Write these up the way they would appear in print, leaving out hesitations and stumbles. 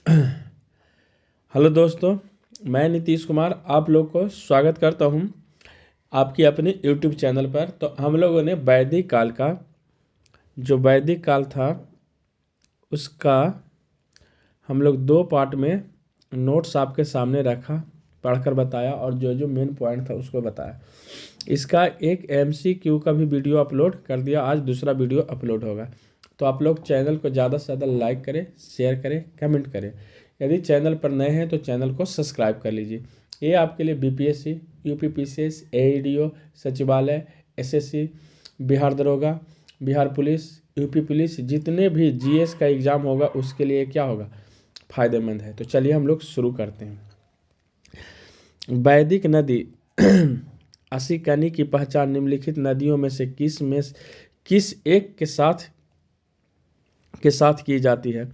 Hello दोस्तों, मैं नीतीश कुमार आप लोग को स्वागत करता हूं आपकी अपने यूट्यूब चैनल पर। तो हम लोगों ने वैदिक काल का जो वैदिक काल था उसका हम लोग दो पार्ट में नोट्स आपके सामने रखा, पढ़कर बताया और जो जो मेन पॉइंट था उसको बताया। इसका एक MCQ का भी वीडियो अपलोड कर दिया, आज दूसरा वीडियो अपलोड होगा। तो आप लोग चैनल को ज़्यादा से ज़्यादा लाइक करें, शेयर करें, कमेंट करें। यदि चैनल पर नए हैं तो चैनल को सब्सक्राइब कर लीजिए। ये आपके लिए BPSC, UPPCS, AEDO, सचिवालय, SSC, बिहार दरोगा, बिहार पुलिस, UP पुलिस, जितने भी GS का एग्ज़ाम होगा उसके लिए क्या होगा, फायदेमंद है। तो चलिए हम लोग शुरू करते हैं। वैदिक नदी 80 कनी की पहचान निम्नलिखित नदियों में से किस एक के साथ की जाती है।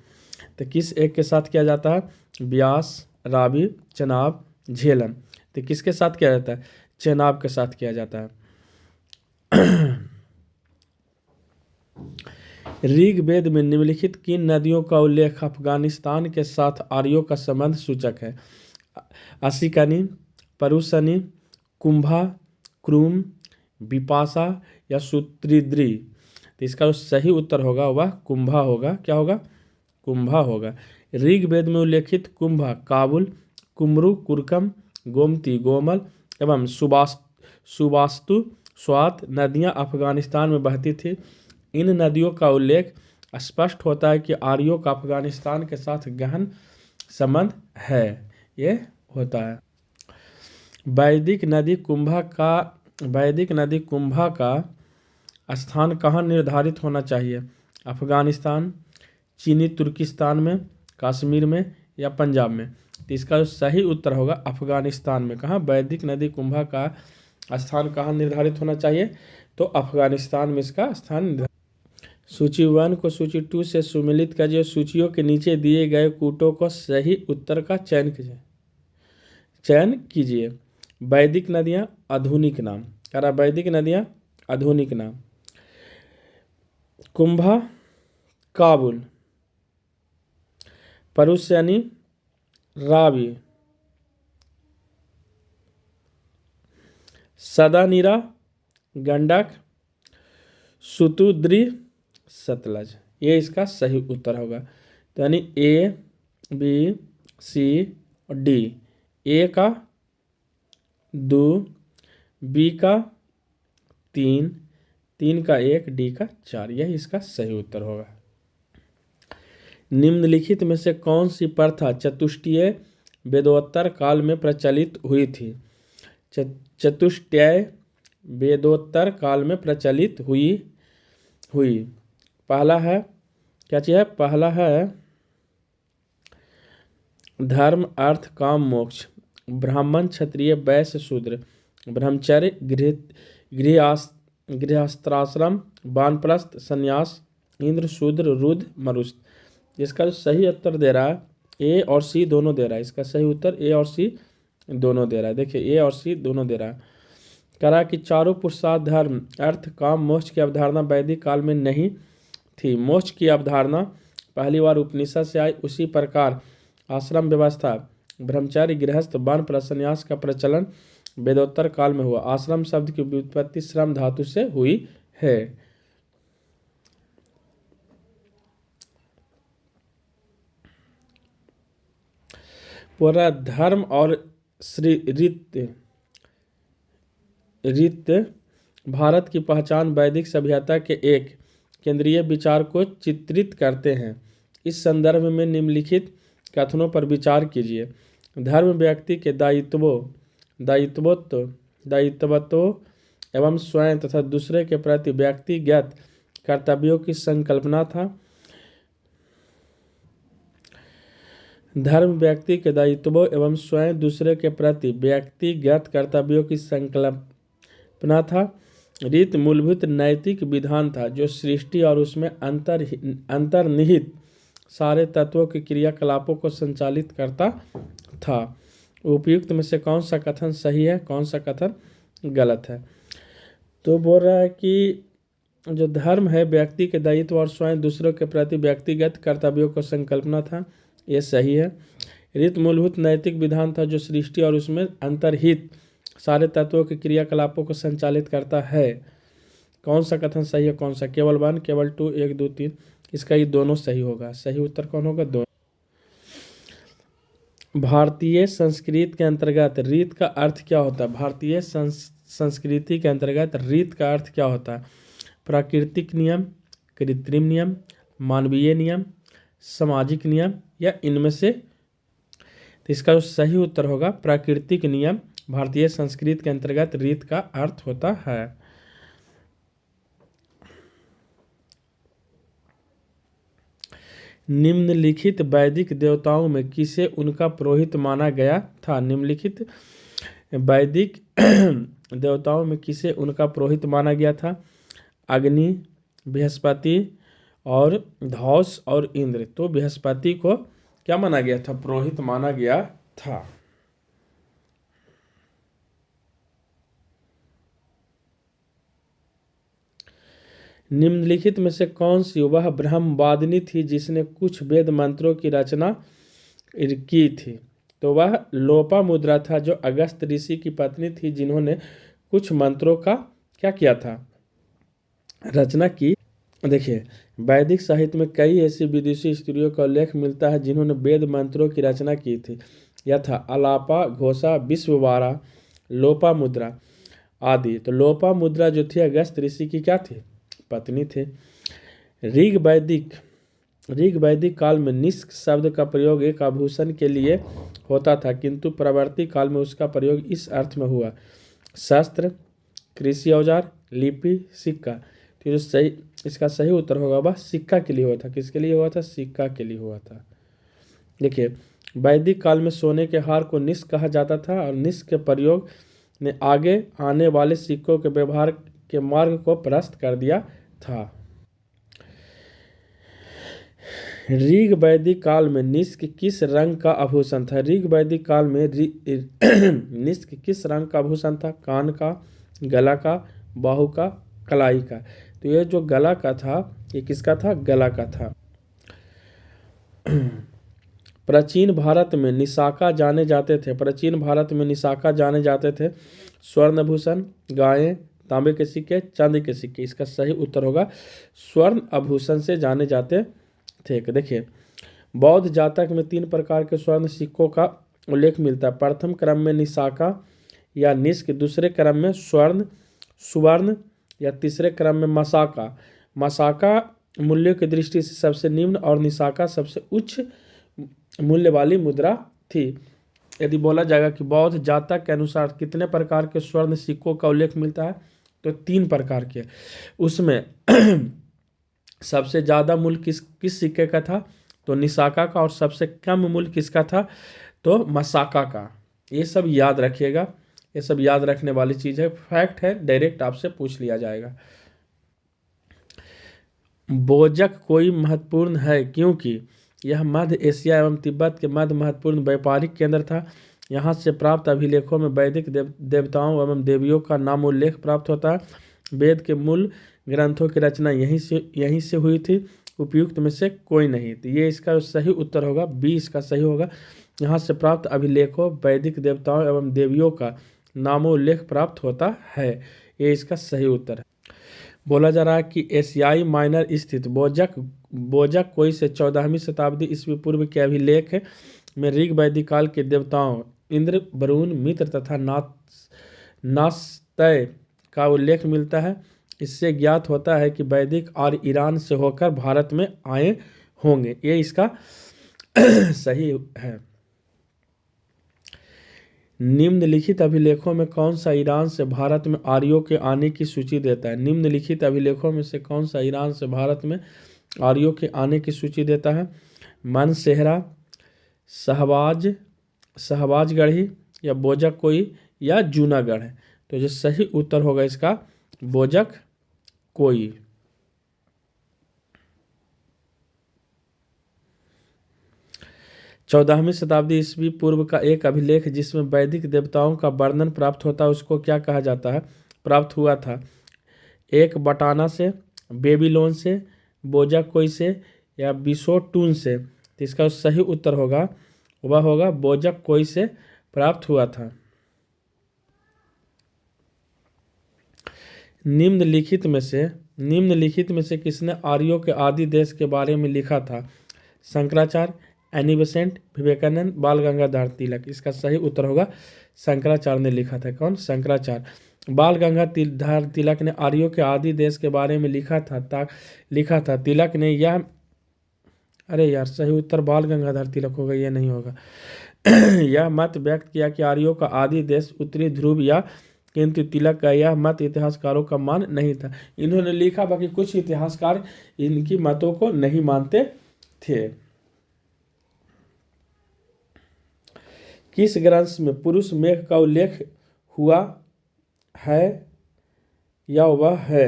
तो किस एक के साथ किया जाता है? ब्यास, रावी, चेनाब, झेलम। तो किसके साथ किया जाता है? चेनाब के साथ किया जाता है। ऋग्वेद में निम्नलिखित किन नदियों का उल्लेख अफगानिस्तान के साथ आर्यों का संबंध सूचक है? असिकनी, परुशनी, कुंभा, क्रूम, विपाशा या सूत्रिद्री। तो इसका जो सही उत्तर होगा वह कुंभा होगा। क्या होगा? कुंभा होगा। ऋग्वेद में उल्लेखित कुंभा काबुल, कुमरू, कुरकम, गोमती, गोमल एवं सुबास्तु स्वात नदियां अफगानिस्तान में बहती थी। इन नदियों का उल्लेख स्पष्ट होता है कि आर्यों का अफगानिस्तान के साथ गहन संबंध है। ये होता है। वैदिक नदी कुंभा का स्थान कहाँ निर्धारित होना चाहिए? अफगानिस्तान, चीनी तुर्किस्तान में, कश्मीर में या पंजाब में। तो इसका जो सही उत्तर होगा अफगानिस्तान में। कहाँ? वैदिक नदी कुंभा का स्थान कहाँ निर्धारित होना चाहिए? तो अफगानिस्तान में इसका स्थान। सूची 1 को सूची 2 से सुमेलित कीजिए। सूचियों के नीचे दिए गए कूटों को सही उत्तर का चयन कीजिए। वैदिक नदियाँ आधुनिक नाम। कह रहा वैदिक नदियाँ आधुनिक नाम। कुंभा काबुल, परुशनी रावी, सदानीरा गंडक, सुतुद्री सतलज। ये इसका सही उत्तर होगा। तो यानी A, B, C और D। A का 2, B का 3, 3 का 1, D का 4। यही इसका सही उत्तर होगा। निम्नलिखित में से कौन सी प्रथा चतुष्टय वेदोत्तर काल में प्रचलित हुई थी? चतुष्टय वेदोत्तर काल में प्रचलित हुई। पहला है, क्या चीज़ है? पहला है धर्म, अर्थ, काम, मोक्ष। ब्राह्मण, क्षत्रिय, वैश्य, शूद्र। ब्रह्मचर्य, गृहस्थाश्रम, वानप्रस्थ, संन्यास, इंद्र, शूद्र, रुद्र, मरुस्त। इसका जो सही उत्तर दे रहा है A और C दोनों दे रहा है। इसका सही उत्तर A और C दोनों दे रहा है। देखिए A और C दोनों दे रहा है। कह रहा है कि चारों पुरुषार्थ धर्म, अर्थ, काम, मोक्ष की अवधारणा वैदिक काल में नहीं थी। मोक्ष की अवधारणा पहली बार उपनिषद से आई। उसी प्रकार आश्रम व्यवस्था, ब्रह्मचारी, गृहस्थ, वानप्रस्थ, संन्यास का प्रचलन वेदोत्तर काल में हुआ। आश्रम शब्द की व्युत्पत्ति श्रम धातु से हुई है। पूरा धर्म और रीत भारत की पहचान वैदिक सभ्यता के एक केंद्रीय विचार को चित्रित करते हैं। इस संदर्भ में निम्नलिखित कथनों पर विचार कीजिए। धर्म व्यक्ति के दायित्वों एवं स्वयं तथा दूसरे के प्रति व्यक्तिगत कर्तव्यों की संकल्पना था। धर्म व्यक्ति के दायित्वों एवं स्वयं दूसरे के प्रति व्यक्तिगत कर्तव्यों की संकल्पना था। रीत मूलभूत नैतिक विधान था जो सृष्टि और उसमें अंतर्निहित सारे तत्वों के क्रियाकलापों को संचालित करता था। उपयुक्त में से कौन सा कथन सही है, कौन सा कथन गलत है? तो बोल रहा है कि जो धर्म है व्यक्ति के दायित्व और स्वयं दूसरों के प्रति व्यक्तिगत कर्तव्यों को संकल्पना था। ये सही है। रीत मूलभूत नैतिक विधान था जो सृष्टि और उसमें अंतर्हित सारे तत्वों के क्रियाकलापों को संचालित करता है। कौन सा कथन सही है, कौन सा? केवल 1, केवल 2, 1, 2, 3। इसका ये दोनों सही होगा। सही उत्तर कौन होगा? दोनों। भारतीय संस्कृति के अंतर्गत रीत का अर्थ क्या होता है? भारतीय संस्कृति के अंतर्गत रीत का अर्थ क्या होता है? प्राकृतिक नियम, कृत्रिम नियम, मानवीय नियम, सामाजिक नियम, या इनमें से? तो इसका जो सही उत्तर होगा प्राकृतिक नियम। भारतीय संस्कृति के अंतर्गत रीत का अर्थ होता है। निम्नलिखित वैदिक देवताओं में किसे उनका पुरोहित माना गया था? निम्नलिखित वैदिक देवताओं में किसे उनका पुरोहित माना गया था? अग्नि, बृहस्पति और धौस और इंद्र। तो बृहस्पति को क्या माना गया था? पुरोहित माना गया था। निम्नलिखित में से कौन सी वह ब्रह्मवादिनी थी जिसने कुछ वेद मंत्रों की रचना की थी? तो वह लोपामुद्रा था जो अगस्त ऋषि की पत्नी थी, जिन्होंने कुछ मंत्रों का क्या किया था? रचना की। देखिए, वैदिक साहित्य में कई ऐसी विदुषी स्त्रियों का उल्लेख मिलता है जिन्होंने वेद मंत्रों की रचना की थी। यथा अलापा, घोषा, विश्ववारा, लोपामुद्रा आदि। तो लोपामुद्रा जो थी अगस्त ऋषि की क्या थी? पत्नी थे। ऋग वैदिक काल में निष्क शब्द का प्रयोग एक आभूषण के लिए होता था, किंतु प्रवर्ती काल में उसका प्रयोग इस अर्थ में हुआ: शस्त्र, कृषि औजार, लिपि, सिक्का। तो जो सही, इसका सही उत्तर होगा वह सिक्का के लिए हुआ था। किसके लिए हुआ था? सिक्का के लिए हुआ था। देखिए, वैदिक काल में सोने के हार को निष्क कहा जाता था और निष्क के प्रयोग ने आगे आने वाले सिक्कों के व्यवहार के मार्ग को प्रशस्त कर दिया था। ऋग वैदिक काल में निष्क किस रंग का आभूषण था? ऋग वैदिक काल में निष्क किस रंग का आभूषण था? कान का, गला का, बाहु का, कलाई का। तो ये जो गला का था, ये किसका था? गला का था। प्राचीन भारत में निशाका जाने जाते थे स्वर्ण आभूषण, गायें, तांबे के सिक्के, चांदी के सिक्के। इसका सही उत्तर होगा स्वर्ण आभूषण से जाने जाते थे। देखिए, बौद्ध जातक में 3 प्रकार के स्वर्ण सिक्कों का उल्लेख मिलता है। प्रथम क्रम में निशाका या निष्क, दूसरे क्रम में स्वर्ण, सुवर्ण, या तीसरे क्रम में मसाका। मसाका मूल्य की दृष्टि से सबसे निम्न और निशाका सबसे उच्च मूल्य वाली मुद्रा थी। यदि बोला जाएगा कि बौद्ध जातक के अनुसार कितने प्रकार के स्वर्ण सिक्कों का उल्लेख मिलता है, तो 3 प्रकार के। उसमें सबसे ज़्यादा मूल्य किस सिक्के का था? तो निशाका का। और सबसे कम मूल्य किसका था? तो मसाका का। ये सब याद रखिएगा, ये सब याद रखने वाली चीज़ है, फैक्ट है, डायरेक्ट आपसे पूछ लिया जाएगा। बोजक कोई महत्वपूर्ण है क्योंकि यह मध्य एशिया एवं तिब्बत के मध्य महत्वपूर्ण व्यापारिक केंद्र था। यहाँ से प्राप्त अभिलेखों में वैदिक देवताओं एवं देवियों का नामोल्लेख प्राप्त होता है। वेद के मूल ग्रंथों की रचना यहीं से हुई थी। उपयुक्त में से कोई नहीं। तो ये इसका सही उत्तर होगा, बी इसका सही होगा। यहाँ से प्राप्त अभिलेखों वैदिक देवताओं एवं देवियों का नामोल्लेख प्राप्त होता है। ये इसका सही उत्तर है। बोला जा रहा है कि एशियाई माइनर स्थित बोजक कोई से 14वीं शताब्दी ईस्वी पूर्व के अभिलेख में ऋग वैदिक काल के देवताओं इंद्र, वरुण, मित्र तथा नास्तय का उल्लेख मिलता है। इससे ज्ञात होता है कि वैदिक और ईरान से होकर भारत में आए होंगे। ये इसका सही है। निम्नलिखित अभिलेखों में कौन सा ईरान से भारत में आर्यों के आने की सूची देता है? निम्नलिखित अभिलेखों में से कौन सा ईरान से भारत में आर्यों के आने की सूची देता है? मनसेहरा, शहबाजगढ़ी, या बोजक कोई, या जूनागढ़ है। तो जो सही उत्तर होगा इसका बोजक कोई। चौदहवीं शताब्दी ईस्वी पूर्व का एक अभिलेख जिसमें वैदिक देवताओं का वर्णन प्राप्त होता है उसको क्या कहा जाता है? प्राप्त हुआ था एक बटाना से, बेबीलोन से, बोजक कोई से, या बिसोटून से। तो इसका सही उत्तर होगा वह होगा बोजक कोई से प्राप्त हुआ था। निम्नलिखित में से किसने आर्यों के आदि देश के बारे में लिखा था? शंकराचार्य, एनी बेसेंट, विवेकानंद, बाल गंगाधर तिलक। इसका सही उत्तर होगा शंकराचार्य ने लिखा था। कौन? शंकराचार्य। बाल गंगाधर तिलक ने आर्यों के आदि देश के बारे में लिखा था। तिलक ने यह अरे यार, सही उत्तर बाल गंगाधर तिलक होगा, यह नहीं होगा। यह मत व्यक्त किया कि आर्यों का आदि देश उत्तरी ध्रुव या, किंतु तिलक का यह मत इतिहासकारों का मान नहीं था। इन्होंने लिखा, बाकी कुछ इतिहासकार इनकी मतों को नहीं मानते थे। किस ग्रंथ में पुरुष मेघ का उल्लेख हुआ है या वह है?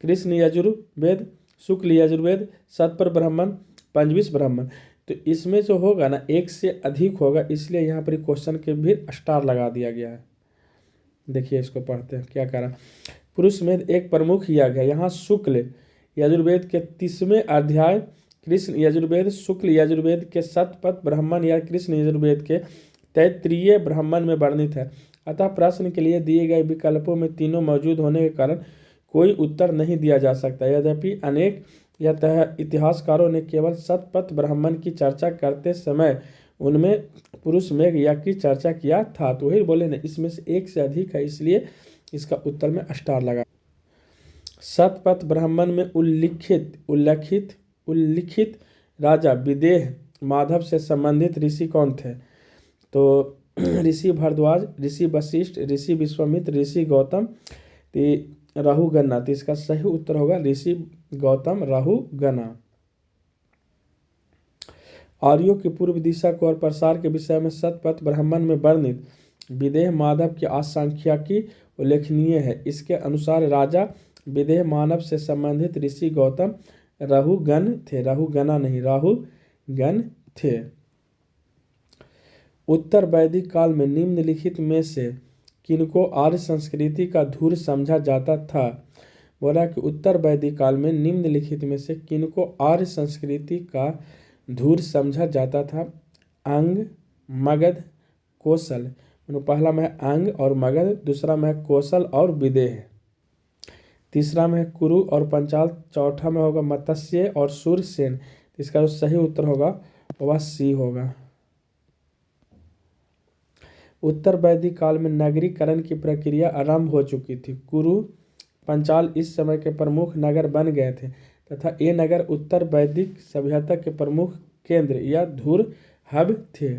कृष्ण यजुर्वेद, शुक्ल यजुर्वेद, शतपथ ब्राह्मण, पंचविंश ब्राह्मण। तो इसमें जो होगा ना, एक से अधिक होगा, इसलिए यहाँ पर क्वेश्चन के भी स्टार लगा दिया गया है। देखिए इसको पढ़ते हैं क्या करा। पुरुष में एक प्रमुख यज्ञ है। यहाँ शुक्ल यजुर्वेद के 30वें अध्याय, कृष्ण यजुर्वेद, शुक्ल यजुर्वेद के शतपथ ब्राह्मण या कृष्ण यजुर्वेद के तैत्तिरीय ब्राह्मण में वर्णित है। अतः प्रश्न के लिए दिए गए विकल्पों में तीनों मौजूद होने के कारण कोई उत्तर नहीं दिया जा सकता। यद्यपि अनेक इतिहासकारों ने केवल शतपथ ब्राह्मण की चर्चा करते समय उनमें पुरुष मेघ यज्ञ की चर्चा किया था। तो वही बोले ना, इसमें से एक से अधिक है, इसलिए इसका उत्तर में स्टार लगा। शतपथ ब्राह्मण में उल्लिखित राजा विदेह माधव से संबंधित ऋषि कौन थे? तो ऋषि भारद्वाज, ऋषि वशिष्ठ, ऋषि विश्वामित्र, ऋषि गौतम, राहुगना। तो इसका सही उत्तर होगा ऋषि गौतम राहुगना। आर्यों की पूर्व दिशा को और प्रसार के विषय में शतपथ ब्राह्मण में वर्णित विदेह माधव की आख्यायिकी उल्लेखनीय है। इसके अनुसार राजा विदेह मानव से संबंधित ऋषि गौतम राहुगण थे, राहुगना नहीं, राहुगण थे। उत्तर वैदिक काल में निम्नलिखित में से किनको आर्य संस्कृति का धूर समझा जाता था? बोला कि उत्तर वैदिक काल में निम्नलिखित में से किनको आर्य संस्कृति का धूर समझा जाता था? अंग, मगध, कौशल। पहला में है अंग और मगध, दूसरा में है कौशल और विदेह, तीसरा में है कुरु और पंचाल, चौथा में होगा मत्स्य और सूरसेन। इसका जो सही उत्तर होगा वह सी होगा। उत्तर वैदिक काल में नगरीकरण की प्रक्रिया आरंभ हो चुकी थी। कुरु, पंचाल इस समय के प्रमुख नगर बन गए थे तथा ये नगर उत्तर वैदिक सभ्यता के प्रमुख केंद्र या धुर हब थे।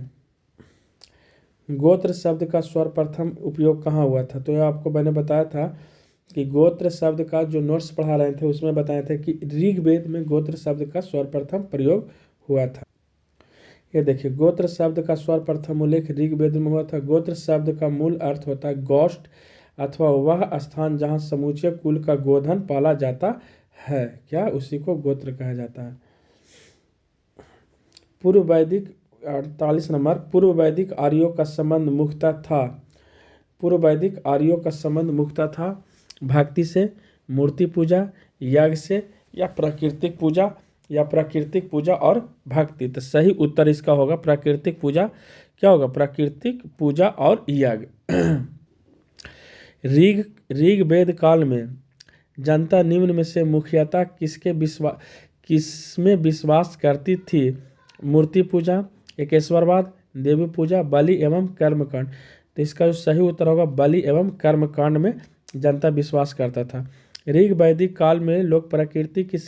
गोत्र शब्द का सर्वप्रथम उपयोग कहाँ हुआ था? तो यह आपको मैंने बताया था कि गोत्र शब्द का जो नोट्स पढ़ा रहे थे उसमें बताए थे कि ऋग्वेद में गोत्र शब्द का सर्वप्रथम प्रयोग हुआ था। ये देखिए, गोत्र शब्द का सर्वप्रथम उल्लेख ऋग्वेद में हुआ था। गोत्र शब्द का मूल अर्थ होता है गोष्ठ अथवा वह स्थान जहाँ समूचे कुल का गोधन पाला जाता है, क्या उसी को गोत्र कहा जाता है। पूर्व वैदिक 48 नंबर, पूर्व वैदिक आर्यों का संबंध मुख्यतः था। पूर्व वैदिक आर्यों का संबंध मुख्यतः था भक्ति से, मूर्ति पूजा, यज्ञ से, या प्राकृतिक पूजा और भक्ति। तो सही उत्तर इसका होगा प्राकृतिक पूजा। क्या होगा? प्राकृतिक पूजा और यज्ञ। ऋग्वेद काल में जनता निम्न में से मुख्यतः किसमें विश्वास करती थी? मूर्ति पूजा, एकेश्वरवाद, देवी पूजा, बलि एवं कर्मकांड। तो इसका जो सही उत्तर होगा बलि एवं कर्मकांड में जनता विश्वास करता था। ऋग्वैदिक काल में लोग प्रकृति की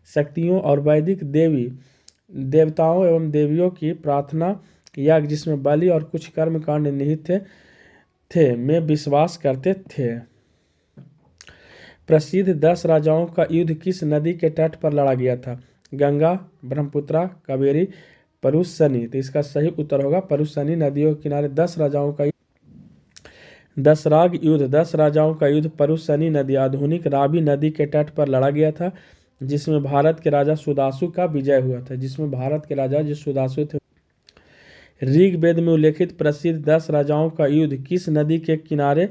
शक्तियों और वैदिक देवताओं एवं देवियों की प्रार्थना यज्ञ जिसमें बलि और कुछ कर्मकांड निहित थे में विश्वास करते थे। प्रसिद्ध 10 राजाओं का युद्ध किस नदी के तट पर लड़ा गया था? गंगा, ब्रह्मपुत्रा, कावेरी, परुशनी। तो इसका सही उत्तर होगा परुशनी नदियों के किनारे 10 राजाओं का 10 राजाओं का युद्ध परुशनी नदी आधुनिक रावी नदी के तट पर लड़ा गया था, जिसमें भारत के राजा सुदासु का विजय हुआ था। सुदासु थे। ऋग्वेद में उल्लेखित प्रसिद्ध 10 राजाओं का युद्ध किस नदी के किनारे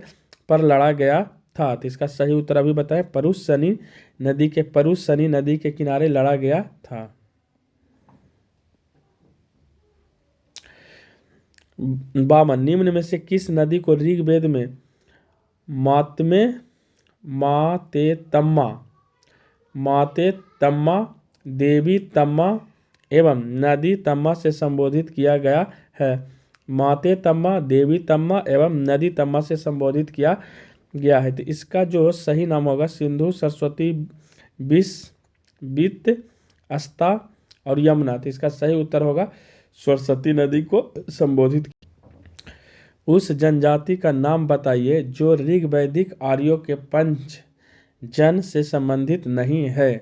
पर लड़ा गया था? तो इसका सही उत्तर अभी बताएं, परुशनी नदी के किनारे लड़ा गया था। 52 निम्न में से किस नदी को ऋग्वेद में मातमे मातेतम्मा मातेतम्मा देवी तम्मा एवं नदी तम्मा से संबोधित किया गया है? मातेतम्मा, देवी तम्मा एवं नदी तम्मा से संबोधित किया गया है। तो इसका जो सही नाम होगा सिंधु, सरस्वती, वित, अस्ता और यमुना। तो इसका सही उत्तर होगा सरस्वती नदी को संबोधित। उस जनजाति का नाम बताइए जो ऋग्वैदिक आर्यों के पंच जन से संबंधित नहीं है।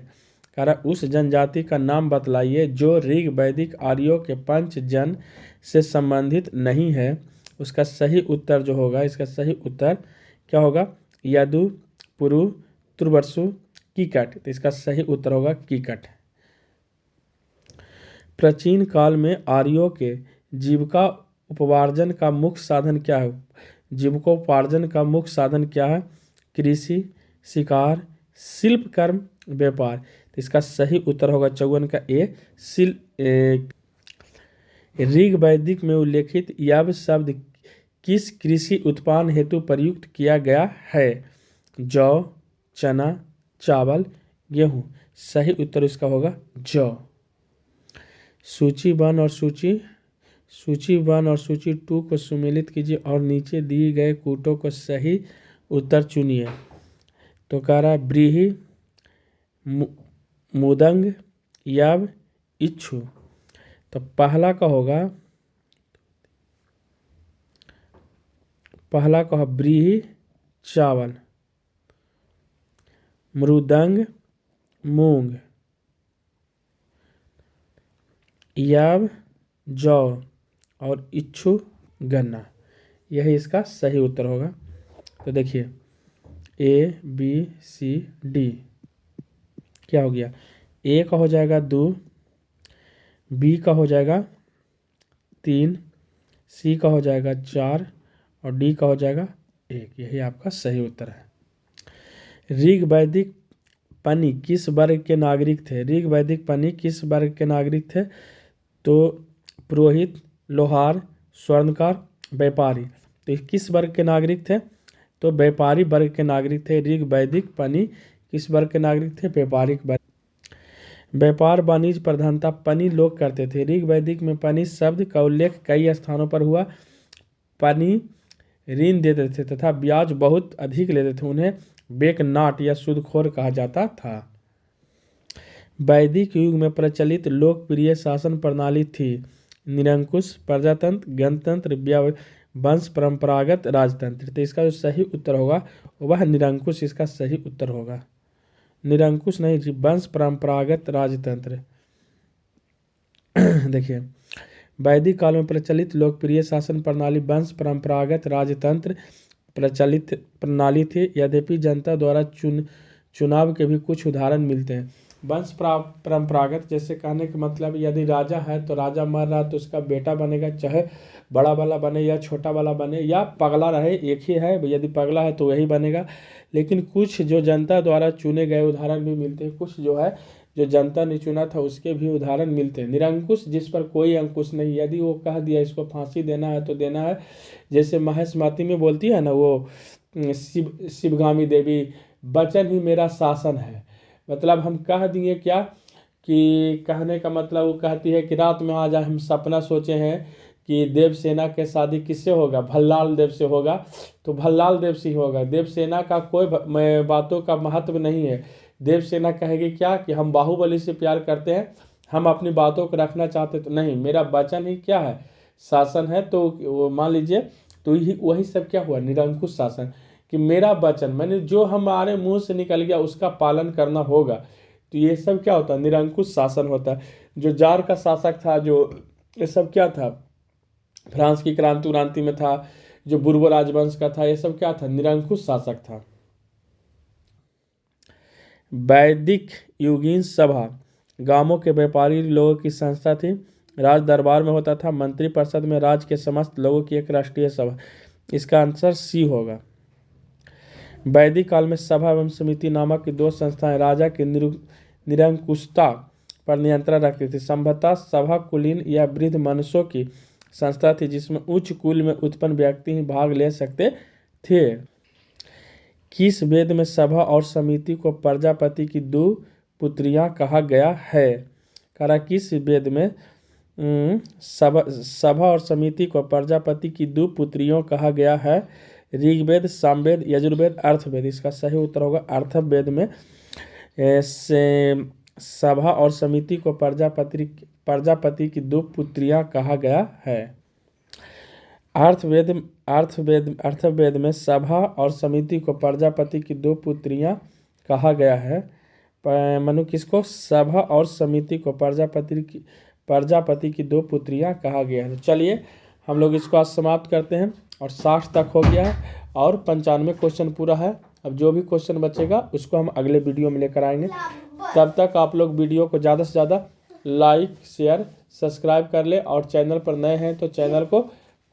कारण उस जनजाति का नाम बतलाइए जो ऋग्वैदिक आर्यों के पंच जन से संबंधित नहीं है। उसका सही उत्तर जो होगा, इसका सही उत्तर क्या होगा? यदु, पुरु, तुर्वसु, कीकट। तो इसका सही उत्तर होगा कीकट। प्राचीन काल में आर्यों के जीविका उपार्जन का मुख्य साधन क्या है? जीविकोपार्जन का मुख्य साधन क्या है? कृषि, शिकार, शिल्प कर्म, व्यापार। तो इसका सही उत्तर होगा 54 का ए, ऋग्वैदिक में उल्लेखित यव शब्द किस कृषि उत्पादन हेतु प्रयुक्त किया गया है? जौ, चना, चावल, गेहूं। सही उत्तर इसका होगा जौ। सूची 1 और सूची 1 और सूची 2 को सुमेलित कीजिए और नीचे दिए गए कूटों को सही उत्तर चुनिए। तो कह रहा है व्रीहि, मुदंग, यव, इच्छु। तो पहला का होगा व्रीहि चावल, मृदंग मूंग, यव जौ और इच्छु गन्ना। यही इसका सही उत्तर होगा। तो देखिए ए, बी, सी, डी क्या हो गया? ए का हो जाएगा 2, बी का हो जाएगा 3, सी का हो जाएगा 4 और डी का हो जाएगा 1। यही आपका सही उत्तर है। ऋग्वैदिक पनी किस वर्ग के नागरिक थे? ऋग्वैदिक पनी किस वर्ग के नागरिक थे? तो पुरोहित, लोहार, स्वर्णकार, व्यापारी। तो किस वर्ग के नागरिक थे? तो व्यापारी वर्ग के नागरिक थे। ऋग्वैदिक पनी किस वर्ग के नागरिक थे? व्यापारिक वर्ग। व्यापार वाणिज्य प्रधानता पनी लोग करते थे। ऋग्वैदिक में पनी शब्द का उल्लेख कई स्थानों पर हुआ। पनी ऋण देते थे तथा ब्याज बहुत अधिक लेते थे। उन्हें बेकनाट या सूदखोर कहा जाता था। वैदिक युग में प्रचलित लोकप्रिय शासन प्रणाली थी निरंकुश, प्रजातंत्र, गणतंत्र, वंश परंपरागत राजतंत्र। तो इसका जो सही उत्तर होगा वह निरंकुश इसका सही उत्तर होगा। निरंकुश नहीं जी, वंश परंपरागत राजतंत्र। देखिए वैदिक काल में प्रचलित लोकप्रिय शासन प्रणाली वंश परंपरागत राजतंत्र प्रचलित प्रणाली थी। यद्यपि जनता द्वारा चुनाव के भी कुछ उदाहरण मिलते हैं। वंश परंपरागत जैसे कहने का मतलब यदि राजा है तो राजा मर रहा तो उसका बेटा बनेगा, चाहे बड़ा वाला बने या छोटा वाला बने या पगला रहे, एक ही है। यदि पगला है तो वही बनेगा। लेकिन कुछ जो जनता द्वारा चुने गए उदाहरण भी मिलते हैं। कुछ जो है जो जनता ने चुना था उसके भी उदाहरण मिलते हैं। निरंकुश जिस पर कोई अंकुश नहीं, यदि वो कह दिया इसको फांसी देना है तो देना है। जैसे महेशमती में बोलती है ना वो शिवगामी देवी, वचन ही मेरा शासन है। मतलब हम कह दिए क्या कि कहने का मतलब वो कहती है कि रात में आज हम सपना सोचे हैं कि देवसेना के शादी किससे होगा? भल्लाल देव से होगा, तो भल्लाल देव से ही होगा। देवसेना का कोई बातों का महत्व नहीं है। देवसेना कहेगी क्या कि हम बाहुबली से प्यार करते हैं, हम अपनी बातों को रखना चाहते तो नहीं, मेरा वचन ही क्या है? शासन है। तो मान लीजिए तो वही सब क्या हुआ? निरंकुश शासन, कि मेरा वचन मैंने जो हमारे मुंह से निकल गया उसका पालन करना होगा। तो ये सब क्या होता है? निरंकुश शासन होता है। जो जार का शासक था, जो ये सब क्या था? फ्रांस की क्रांति में था, जो बुर्बो राजवंश का था, ये सब क्या था? निरंकुश शासक था। वैदिक युगीन सभा गांवों के व्यापारी लोगों की संस्था थी। राज दरबार में होता था। मंत्री परिषद में राज्य के समस्त लोगों की एक राष्ट्रीय सभा। इसका आंसर सी होगा। वैदिक काल में सभा एवं समिति नामक की 2 संस्थाएं राजा की निरंकुशता पर नियंत्रण रखती थी। संभवतः सभा कुलीन या वृद्ध मनुष्यों की संस्था थी जिसमें उच्च कुल में उत्पन्न व्यक्ति ही भाग ले सकते थे। किस वेद में सभा और समिति को प्रजापति की दो पुत्रियां कहा गया है? करा किस वेद में सभा और समिति को प्रजापति की दो पुत्रियों कहा गया है? ऋग्वेद, सामवेद, यजुर्वेद, अर्थवेद। इसका सही उत्तर होगा अर्थवेद में सभा और समिति को प्रजापति की दो पुत्रियां कहा गया है। अर्थवेद में सभा और समिति को प्रजापति की दो पुत्रियां कहा गया है। मनु किसको? सभा और समिति को प्रजापति की दो पुत्रियां कहा गया है। तो चलिए हम लोग इसको आज समाप्त करते हैं और 60 तक हो गया है और 95 क्वेश्चन पूरा है। अब जो भी क्वेश्चन बचेगा उसको हम अगले वीडियो में लेकर आएंगे। तब तक आप लोग वीडियो को ज़्यादा से ज़्यादा लाइक, शेयर, सब्सक्राइब कर ले और चैनल पर नए हैं तो चैनल को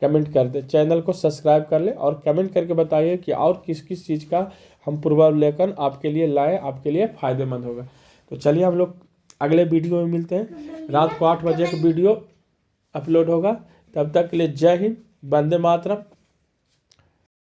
कमेंट कर दे, चैनल को सब्सक्राइब कर ले और कमेंट करके बताइए कि और किस किस चीज़ का हम पूर्वावलोकन आपके लिए लाएँ, आपके लिए फ़ायदेमंद होगा। तो चलिए हम लोग अगले वीडियो में मिलते हैं। रात को 8 बजे का वीडियो अपलोड होगा। तब तक के लिए जय हिंद, वंदे मातरम।